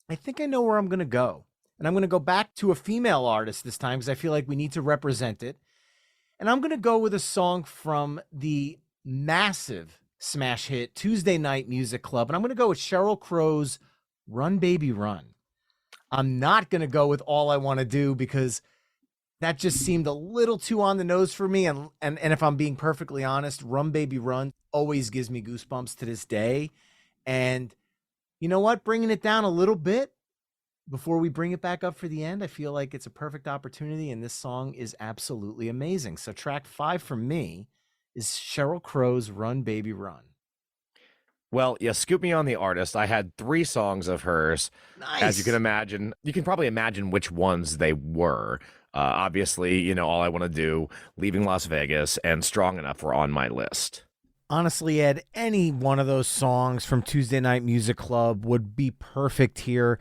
I think I know where I'm going to go. And I'm going to go back to a female artist this time because I feel like we need to represent it. And I'm going to go with a song from the massive smash hit Tuesday Night Music Club. And I'm going to go with Sheryl Crow's Run Baby Run. I'm not going to go with All I Want to Do because that just seemed a little too on the nose for me. And if I'm being perfectly honest, Run Baby Run always gives me goosebumps to this day. And you know what? Bringing it down a little bit before we bring it back up for the end, I feel like it's a perfect opportunity. And this song is absolutely amazing. So track 5 for me is Sheryl Crow's Run Baby Run. Well, yeah, scoop me on the artist. I had 3 songs of hers. Nice. As you can imagine, you can probably imagine which ones they were. Obviously, All I Want to Do, Leaving Las Vegas, and Strong Enough were on my list. Honestly, Ed, any one of those songs from Tuesday Night Music Club would be perfect here.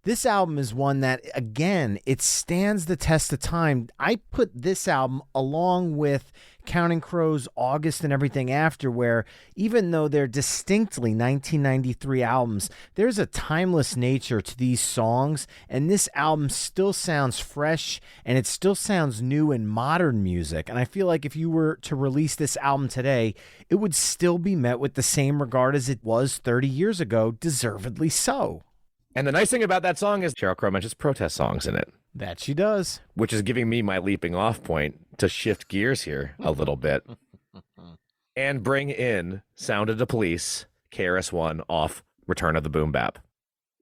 This album is one that, again, it stands the test of time. I put this album along with Counting Crows, August, and everything after, where even though they're distinctly 1993 albums, there's a timeless nature to these songs, and this album still sounds fresh, and it still sounds new in modern music. And I feel like if you were to release this album today, it would still be met with the same regard as it was 30 years ago, deservedly so. And the nice thing about that song is Sheryl Crow mentions protest songs in it. That she does. Which is giving me my leaping off point to shift gears here a little bit and bring in Sound of the Police, KRS-One off Return of the Boom Bap.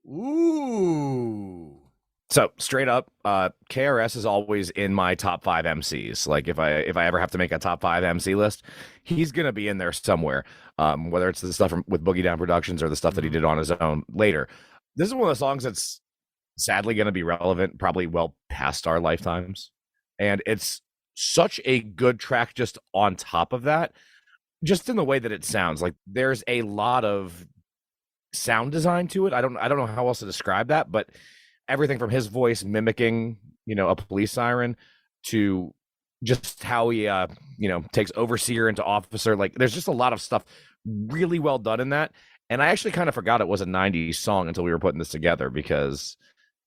Ooh. So straight up, KRS is always in my top 5 MCs. Like if I ever have to make a top 5 MC list, he's going to be in there somewhere. Whether it's the stuff with Boogie Down Productions or the stuff that he did on his own later. This is one of the songs that's sadly going to be relevant probably well past our lifetimes. And it's such a good track just on top of that, just in the way that it sounds. Like there's a lot of sound design to it. I don't know how else to describe that, but everything from his voice mimicking, a police siren to just how he takes overseer into officer. Like there's just a lot of stuff really well done in that. And I actually kind of forgot it was a 90s song until we were putting this together because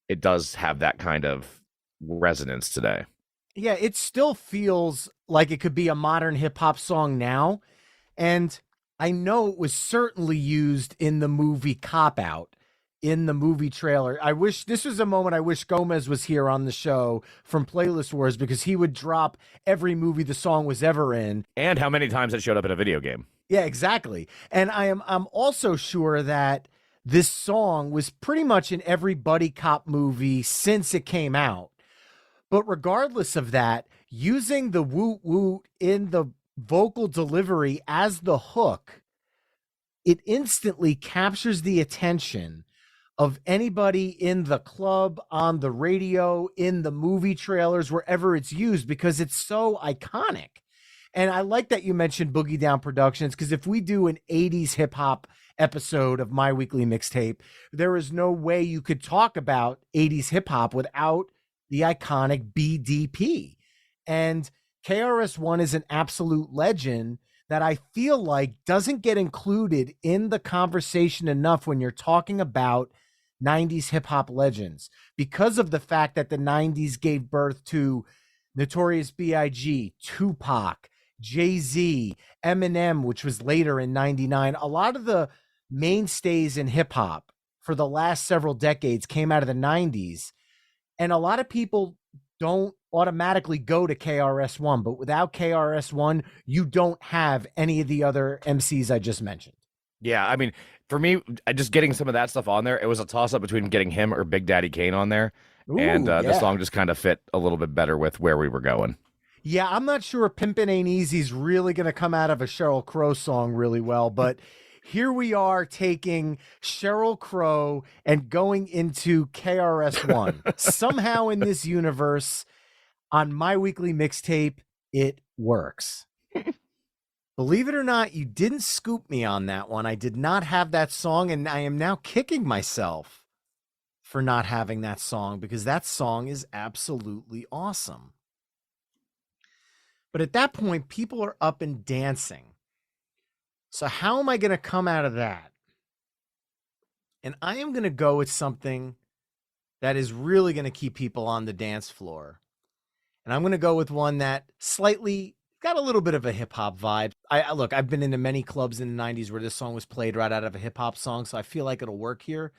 it does have that kind of resonance today. Yeah, it still feels like it could be a modern hip hop song now. And I know it was certainly used in the movie Cop Out, in the movie trailer. I wish this was a moment I wish Gomez was here on the show from Playlist Wars because he would drop every movie the song was ever in. And how many times it showed up in a video game. Yeah, exactly. And I'm also sure that this song was pretty much in every buddy cop movie since it came out. But regardless of that, using the woot woot in the vocal delivery as the hook, it instantly captures the attention of anybody in the club, on the radio, in the movie trailers, wherever it's used, because it's so iconic. And I like that you mentioned Boogie Down Productions, because if we do an 80s hip hop episode of My Weekly Mixtape, there is no way you could talk about 80s hip hop without the iconic BDP. And KRS-One is an absolute legend that I feel like doesn't get included in the conversation enough when you're talking about 90s hip hop legends because of the fact that the 90s gave birth to Notorious B.I.G., Tupac, Jay-Z, Eminem, which was later in 99. A lot of the mainstays in hip hop for the last several decades came out of the 90s. And a lot of people don't automatically go to KRS-One, but without KRS-One, you don't have any of the other MCs I just mentioned. Yeah, I mean, for me, just getting some of that stuff on there, it was a toss-up between getting him or Big Daddy Kane on there. And the song just kind of fit a little bit better with where we were going. Yeah, I'm not sure Pimpin' Ain't Easy's really going to come out of a Sheryl Crow song really well, but here we are taking Sheryl Crow and going into KRS-One. Somehow in this universe, on my weekly mixtape, it works. Believe it or not, you didn't scoop me on that one. I did not have that song, and I am now kicking myself for not having that song because that song is absolutely awesome. But at that point, people are up and dancing. So how am I going to come out of that? And I am going to go with something that is really going to keep people on the dance floor. And I'm going to go with one that slightly got a little bit of a hip hop vibe. Look, I've been into many clubs in the 90s where this song was played right out of a hip hop song, so I feel like it'll work here.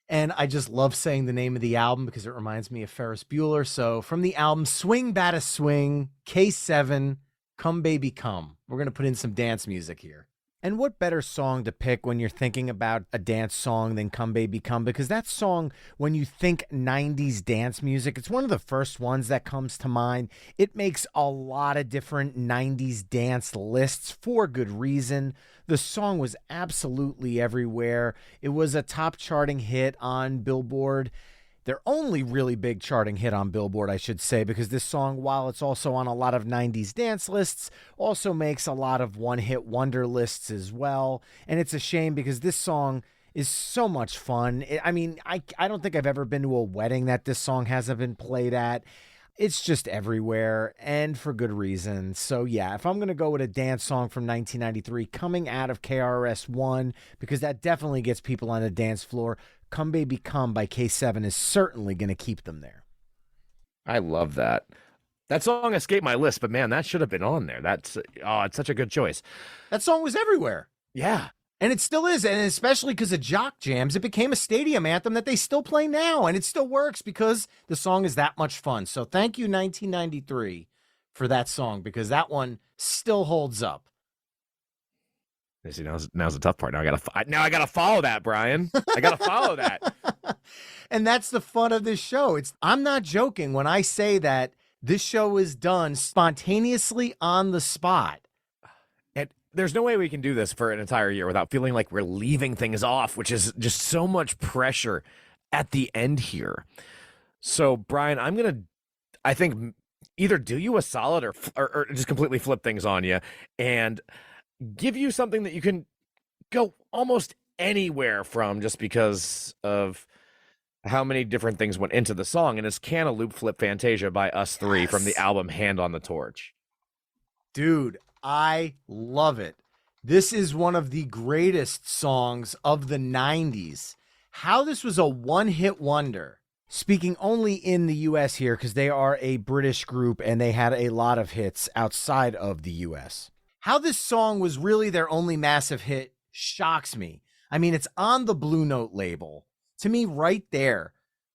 And I just love saying the name of the album because it reminds me of Ferris Bueller. So from the album Swing Bada Swing, K7, Come Baby Come. We're going to put in some dance music here. And what better song to pick when you're thinking about a dance song than Come Baby Come? Because that song, when you think 90s dance music, it's one of the first ones that comes to mind. It makes a lot of different 90s dance lists for good reason. The song was absolutely everywhere. It was a top charting hit on Billboard. Their only really big charting hit on Billboard, I should say, because this song, while it's also on a lot of 90s dance lists, also makes a lot of one-hit wonder lists as well. And it's a shame because this song is so much fun. I don't think I've ever been to a wedding that this song hasn't been played at. It's just everywhere, and for good reason. So yeah, if I'm going to go with a dance song from 1993 coming out of KRS-One, because that definitely gets people on the dance floor, Come Baby Come by K7 is certainly going to keep them there. I love that. That song escaped my list, but man, that should have been on there. It's such a good choice. That song was everywhere. Yeah. And it still is, and especially because of Jock Jams, it became a stadium anthem that they still play now, and it still works because the song is that much fun. So thank you, 1993, for that song, because that one still holds up. See, now's the tough part. Now I gotta follow that, Brian. I gotta follow that. And that's the fun of this show. I'm not joking when I say that this show is done spontaneously on the spot. And there's no way we can do this for an entire year without feeling like we're leaving things off, which is just so much pressure at the end here. So, Brian, I think either do you a solid or just completely flip things on you and give you something that you can go almost anywhere from just because of how many different things went into the song. And it's Cantaloupe Flip Fantasia by Us Three from the album Hand on the Torch. Dude, I love it. This is one of the greatest songs of the 90s. How this was a one-hit wonder, speaking only in the U.S. here because they are a British group and they had a lot of hits outside of the U.S. How this song was really their only massive hit shocks me. I mean, it's on the Blue Note label. To me, right there,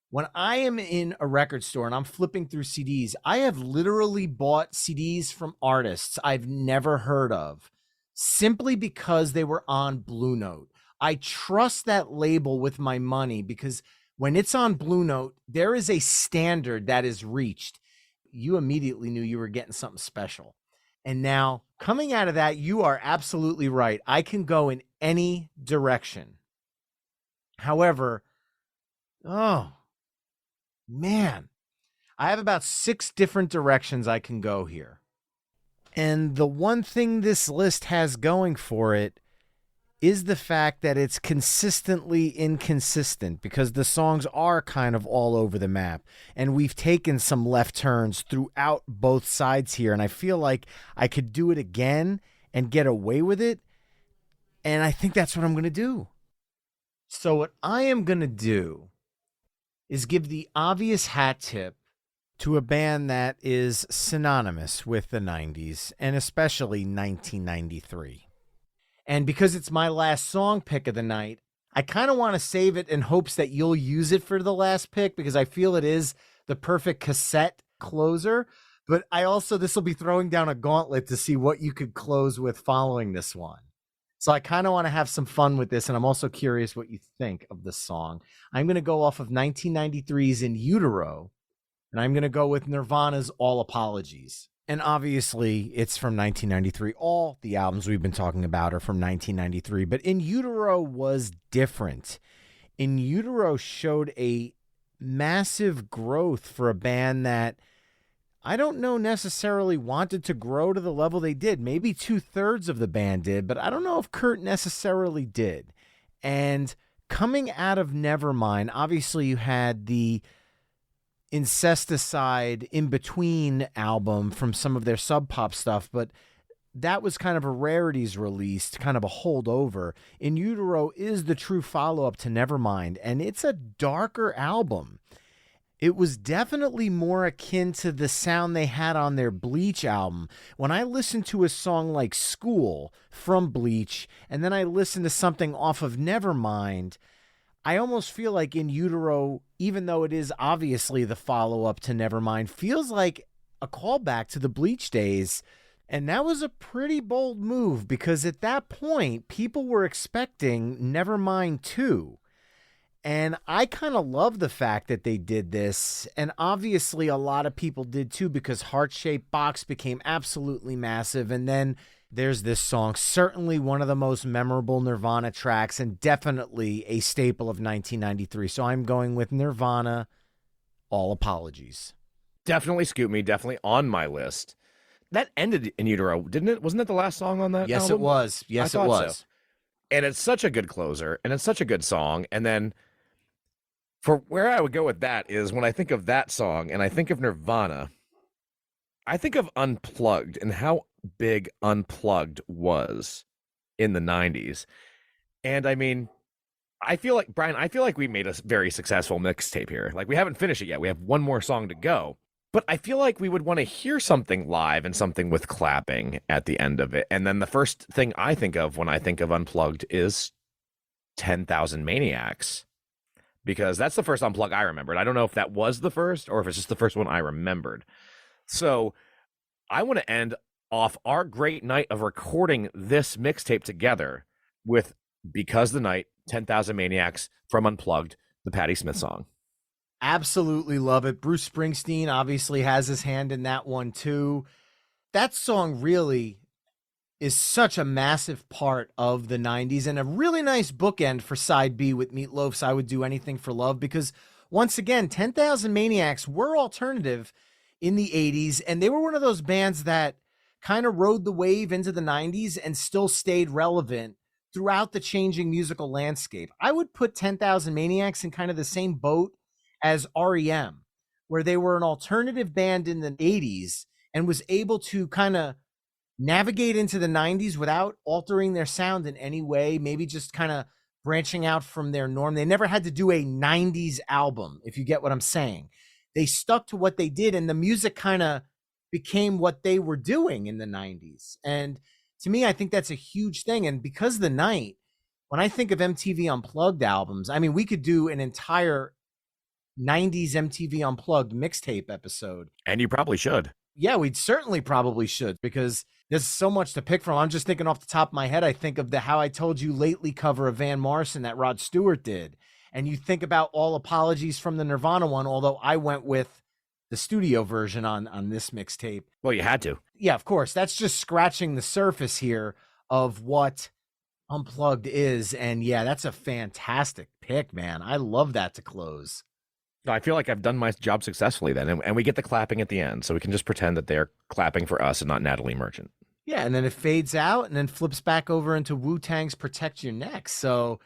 when I am in a record store and I'm flipping through CDs, I have literally bought CDs from artists I've never heard of simply because they were on Blue Note. I trust that label with my money because when it's on Blue Note, there is a standard that is reached. You immediately knew you were getting something special. And now, coming out of that, you are absolutely right. I can go in any direction. However, oh, man, I have about 6 different directions I can go here. And the one thing this list has going for it is the fact that it's consistently inconsistent because the songs are kind of all over the map. And we've taken some left turns throughout both sides here. And I feel like I could do it again and get away with it. And I think that's what I'm going to do. So what I am going to do is give the obvious hat tip to a band that is synonymous with the 90s and especially 1993. And because it's my last song pick of the night, I kind of want to save it in hopes that you'll use it for the last pick because I feel it is the perfect cassette closer. But this will be throwing down a gauntlet to see what you could close with following this one. So I kind of want to have some fun with this, and I'm also curious what you think of the song. I'm going to go off of 1993's In Utero, and I'm going to go with Nirvana's All Apologies. And obviously, it's from 1993. All the albums we've been talking about are from 1993, but In Utero was different. In Utero showed a massive growth for a band that I don't know necessarily wanted to grow to the level they did. Maybe 2/3 of the band did, but I don't know if Kurt necessarily did. And coming out of Nevermind, obviously you had the Incesticide In Between album from some of their Sub Pop stuff, but that was kind of a rarities released, kind of a holdover. In Utero is the true follow-up to Nevermind, and it's a darker album. It was definitely more akin to the sound they had on their Bleach album. When I listen to a song like School from Bleach, and then I listen to something off of Nevermind, I almost feel like In Utero, even though it is obviously the follow-up to Nevermind, feels like a callback to the Bleach days. And that was a pretty bold move because at that point, people were expecting Nevermind 2. And I kind of love the fact that they did this. And obviously a lot of people did too because Heart-Shaped Box became absolutely massive. And then there's this song, certainly one of the most memorable Nirvana tracks and definitely a staple of 1993. So I'm going with Nirvana, All Apologies. Definitely Scoop Me, definitely on my list. That ended In Utero, didn't it? Wasn't that the last song on that Yes, album? it was. Yes, I it thought was. so. And it's such a good closer, and it's such a good song. And then for where I would go with that is when I think of that song and I think of Nirvana, I think of Unplugged and how big Unplugged was in the 90s. And I mean, I feel like, Brian, we made a very successful mixtape here. Like, we haven't finished it yet. We have one more song to go. But I feel like we would want to hear something live and something with clapping at the end of it. And then the first thing I think of when I think of Unplugged is 10,000 Maniacs. Because that's the first Unplug I remembered. I don't know if that was the first or if it's just the first one I remembered. So I want to end off our great night of recording this mixtape together with Because the Night, 10,000 Maniacs from Unplugged, the Patti Smith song. Absolutely love it. Bruce Springsteen obviously has his hand in that one too. That song really is such a massive part of the 90s and a really nice bookend for side B with Meatloaf's I Would Do Anything for Love because once again, 10,000 Maniacs were alternative in the 80s and they were one of those bands that kind of rode the wave into the 90s and still stayed relevant throughout the changing musical landscape. I would put 10,000 Maniacs in kind of the same boat as REM, where they were an alternative band in the 80s and was able to kind of navigate into the 90s without altering their sound in any way, maybe just kind of branching out from their norm. They never had to do a 90s album, if you get what I'm saying. They stuck to what they did, and the music kind of became what they were doing in the 90s. And to me, I think that's a huge thing. And because the night, when I think of MTV Unplugged albums, I mean, we could do an entire 90s MTV Unplugged mixtape episode. And you probably should. Yeah, we'd certainly probably should because there's so much to pick from. I'm just thinking off the top of my head, I think of the How I Told You Lately cover of Van Morrison that Rod Stewart did. And you think about All Apologies from the Nirvana one, although I went with the studio version on this mixtape. Well, you had to. Yeah, of course. That's just scratching the surface here of what Unplugged is. And yeah, that's a fantastic pick, man. I love that to close. I feel like I've done my job successfully then. And we get the clapping at the end. So we can just pretend that they're clapping for us and not Natalie Merchant. Yeah, and then it fades out and then flips back over into Wu-Tang's Protect Your Neck. So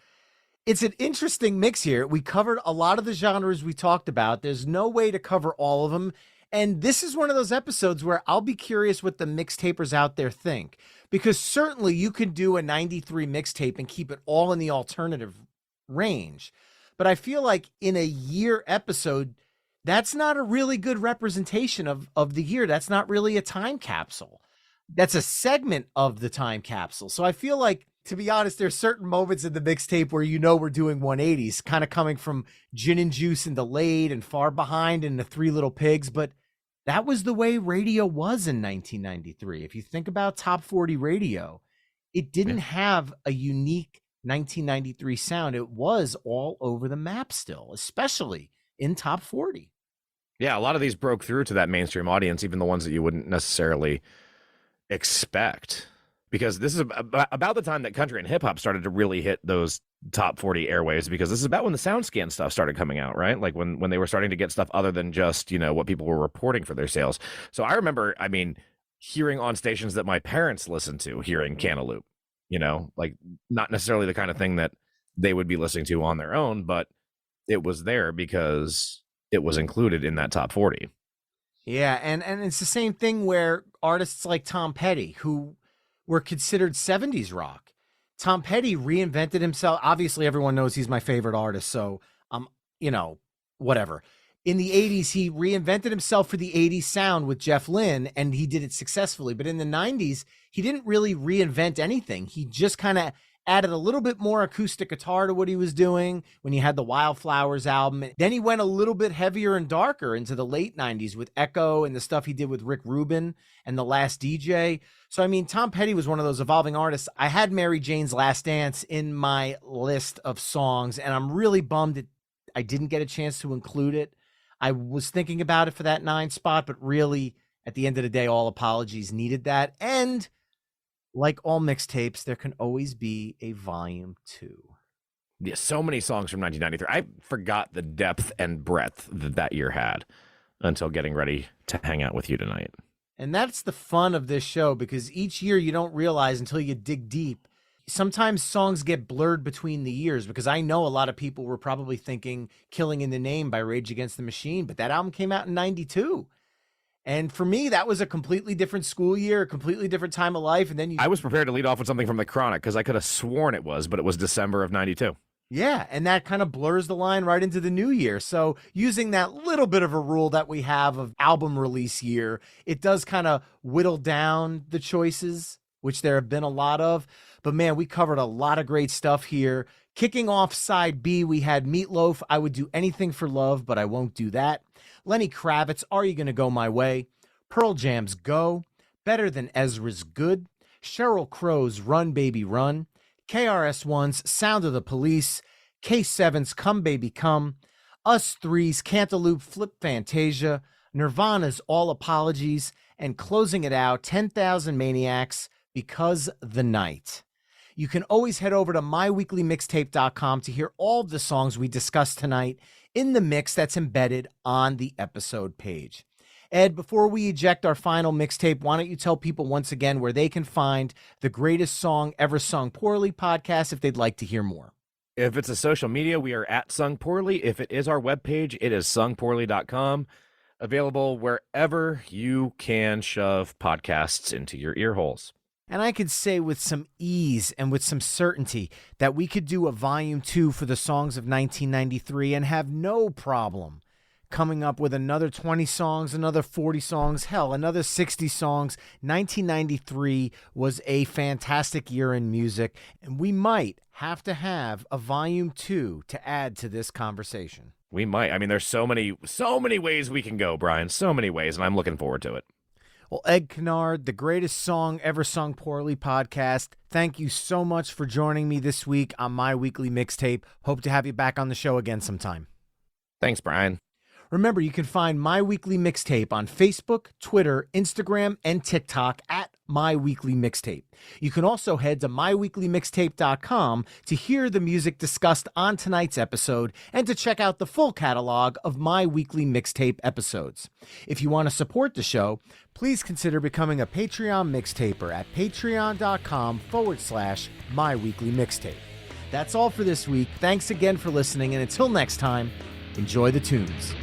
it's an interesting mix here. We covered a lot of the genres we talked about. There's no way to cover all of them. And this is one of those episodes where I'll be curious what the mixtapers out there think. Because certainly you could do a 93 mixtape and keep it all in the alternative range. But I feel like in a year episode, that's not a really good representation of the year. That's not really a time capsule. That's a segment of the time capsule. So I feel like, to be honest, there's certain moments in the mixtape where we're doing 180s, kind of coming from Gin and Juice and Delayed and Far Behind and the Three Little Pigs. But that was the way radio was in 1993. If you think about top 40 radio, it didn't have a unique 1993 sound. It was all over the map still, especially in top 40. Yeah, a lot of these broke through to that mainstream audience, even the ones that you wouldn't necessarily expect, because this is about the time that country and hip hop started to really hit those top 40 airwaves, because this is about when the SoundScan stuff started coming out, right? Like when they were starting to get stuff other than just, what people were reporting for their sales. So I remember, hearing on stations that my parents listened to, hearing Cantaloupe, like not necessarily the kind of thing that they would be listening to on their own, but it was there because it was included in that top 40. Yeah, and it's the same thing where artists like Tom Petty, who were considered 70s rock. Tom Petty reinvented himself. Obviously, everyone knows he's my favorite artist, so whatever. In the 80s, he reinvented himself for the 80s sound with Jeff Lynne, and he did it successfully. But in the 90s, he didn't really reinvent anything. He just kind of added a little bit more acoustic guitar to what he was doing when he had the Wildflowers album. Then he went a little bit heavier and darker into the late 90s with Echo and the stuff he did with Rick Rubin and The Last DJ. So, Tom Petty was one of those evolving artists. I had Mary Jane's Last Dance in my list of songs, and I'm really bummed that I didn't get a chance to include it. I was thinking about it for that 9 spot, but really, at the end of the day, All Apologies needed that. And like all mixtapes, there can always be a volume 2. Yeah, so many songs from 1993. I forgot the depth and breadth that year had until getting ready to hang out with you tonight. And that's the fun of this show, because each year you don't realize until you dig deep. Sometimes songs get blurred between the years, because I know a lot of people were probably thinking Killing in the Name by Rage Against the Machine, but that album came out in 92. And for me, that was a completely different school year, a completely different time of life. And then I was prepared to lead off with something from The Chronic, because I could have sworn it was, but it was December of 92. Yeah, and that kind of blurs the line right into the new year. So using that little bit of a rule that we have of album release year, it does kind of whittle down the choices, which there have been a lot of. But man, we covered a lot of great stuff here. Kicking off side B, we had Meatloaf, I Would Do Anything for Love, but I Won't Do That. Lenny Kravitz, Are You Gonna Go My Way? Pearl Jam's Go. Better Than Ezra's Good. Sheryl Crow's Run Baby Run. KRS-One's Sound of the Police. K7's Come Baby Come. Us Three's Cantaloupe Flip Fantasia. Nirvana's All Apologies. And closing it out, 10,000 Maniacs, Because the Night. You can always head over to myweeklymixtape.com to hear all of the songs we discussed tonight in the mix that's embedded on the episode page. Ed, before we eject our final mixtape, why don't you tell people once again where they can find the Greatest Song Ever Sung Poorly podcast if they'd like to hear more? If it's a social media, we are at Sung Poorly. If it is our webpage, it is sungpoorly.com. Available wherever you can shove podcasts into your ear holes. And I could say with some ease and with some certainty that we could do a volume 2 for the songs of 1993 and have no problem coming up with another 20 songs, another 40 songs, hell, another 60 songs. 1993 was a fantastic year in music, and we might have to have a volume 2 to add to this conversation. We might. There's so many ways we can go, Brian. So many ways, and I'm looking forward to it. Well, Ed Kennard, the Greatest Song Ever Sung Poorly podcast, thank you so much for joining me this week on My Weekly Mixtape. Hope to have you back on the show again sometime. Thanks, Brian. Remember, you can find My Weekly Mixtape on Facebook, Twitter, Instagram, and TikTok at My Weekly Mixtape. You can also head to myweeklymixtape.com to hear the music discussed on tonight's episode and to check out the full catalog of My Weekly Mixtape episodes. If you want to support the show, please consider becoming a Patreon mixtaper at patreon.com/My Weekly Mixtape. That's all for this week. Thanks again for listening, and until next time, enjoy the tunes.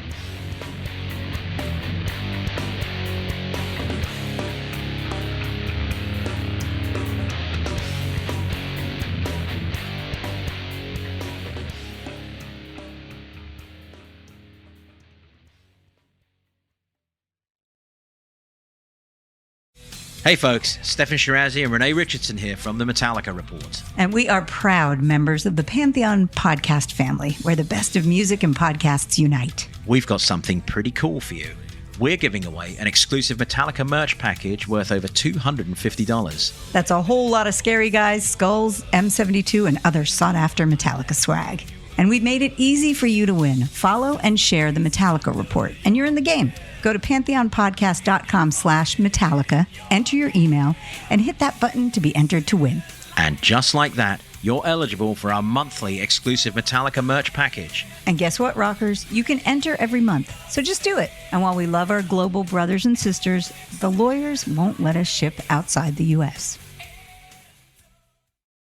Hey folks, Stefan Shirazi and Renee Richardson here from the Metallica Report. And we are proud members of the Pantheon podcast family, where the best of music and podcasts unite. We've got something pretty cool for you. We're giving away an exclusive Metallica merch package worth over $250. That's a whole lot of Scary Guys, Skulls, M72, and other sought-after Metallica swag. And we've made it easy for you to win. Follow and share the Metallica Report, and you're in the game. Go to pantheonpodcast.com/Metallica, enter your email, and hit that button to be entered to win. And just like that, you're eligible for our monthly exclusive Metallica merch package. And guess what, rockers? You can enter every month, so just do it. And while we love our global brothers and sisters, the lawyers won't let us ship outside the U.S.